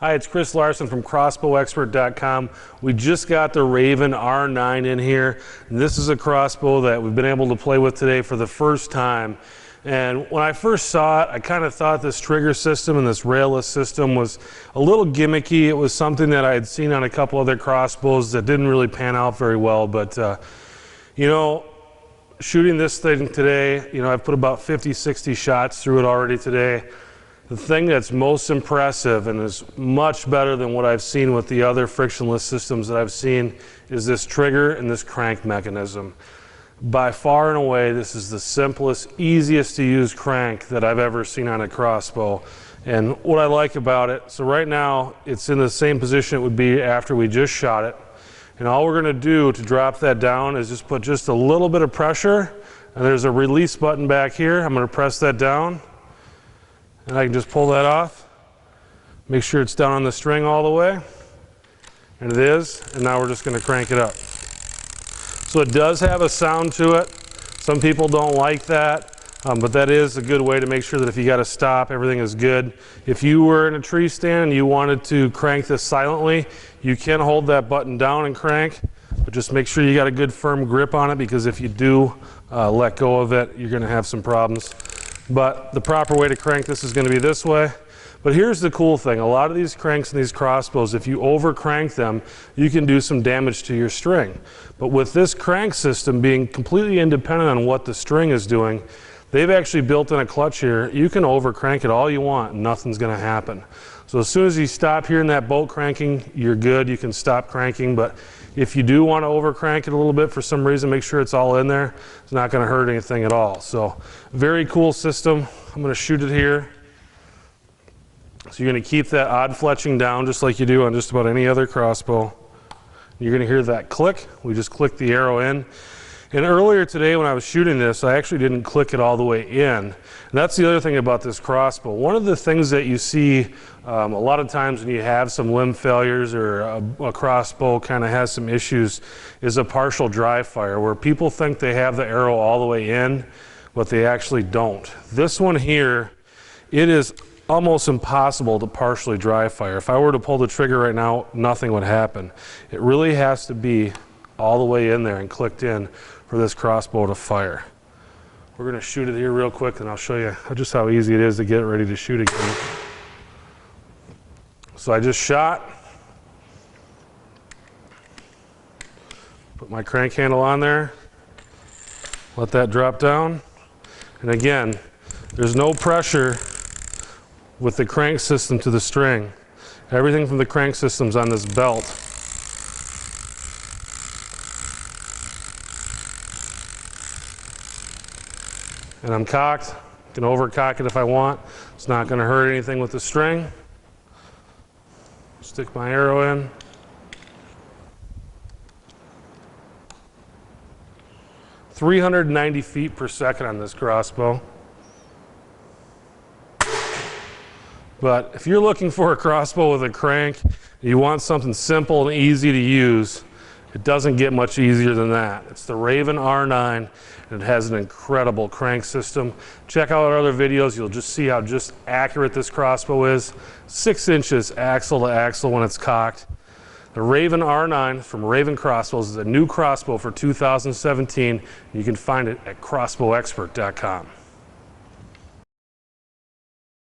Hi, it's Chris Larson from CrossbowExpert.com. We just got the Ravin R9 in here. And this is a crossbow that we've been able to play with today for the first time. And when I first saw it, I kind of thought this trigger system and this railless system was a little gimmicky. It was something that I had seen on a couple other crossbows that didn't really pan out very well. But, you know, shooting this thing today, I've put about 50, 60 shots through it already today. The thing that's most impressive and is much better than what I've seen with the other frictionless systems that I've seen is this trigger and this crank mechanism. By far and away, this is the simplest, easiest to use crank that I've ever seen on a crossbow. And what I like about it, so right now it's in the same position it would be after we just shot it. And all we're going to do to drop that down is just put just a little bit of pressure, and there's a release button back here. I'm going to press that down. And I can just pull that off, make sure it's down on the string all the way, and it is, and now we're just going to crank it up. So it does have a sound to it. Some people don't like that, but that is a good way to make sure that if you got to stop, everything is good. If you were in a tree stand and you wanted to crank this silently, you can hold that button down and crank, but just make sure you got a good firm grip on it, because if you do let go of it, you're going to have some problems. But the proper way to crank this is going to be this way. But here's the cool thing. A lot of these cranks and these crossbows, if you over crank them, you can do some damage to your string. But with this crank system being completely independent on what the string is doing, they've actually built in a clutch here. You can over crank it all you want and nothing's going to happen. So as soon as you stop hearing that bolt cranking, you're good. You can stop cranking. But if you do want to over crank it a little bit for some reason, make sure it's all in there. It's not going to hurt anything at all. So very cool system. I'm going to shoot it here. So you're going to keep that odd fletching down just like you do on just about any other crossbow. You're going to hear that click. We just clicked the arrow in. And earlier today when I was shooting this, I actually didn't click it all the way in. And that's the other thing about this crossbow. One of the things that you see a lot of times when you have some limb failures or a crossbow kind of has some issues is a partial dry fire, where people think they have the arrow all the way in, but they actually don't. This one here, it is almost impossible to partially dry fire. If I were to pull the trigger right now, nothing would happen. It really has to be all the way in there and clicked in for this crossbow to fire. We're going to shoot it here real quick and I'll show you just how easy it is to get ready to shoot again. So I just shot, put my crank handle on there, let that drop down, and again, there's no pressure with the crank system to the string. Everything from the crank system's on this belt. And I'm cocked. I can overcock it if I want. It's not going to hurt anything with the string. Stick my arrow in. "390 feet per second on this crossbow. But if you're looking for a crossbow with a crank, you want something simple and easy to use, it doesn't get much easier than that. It's the Ravin R9, and it has an incredible crank system. Check out our other videos. You'll just see how just accurate this crossbow is. 6 inches axle to axle when it's cocked. The Ravin R9 from Ravin Crossbows is a new crossbow for 2017. You can find it at CrossbowExpert.com.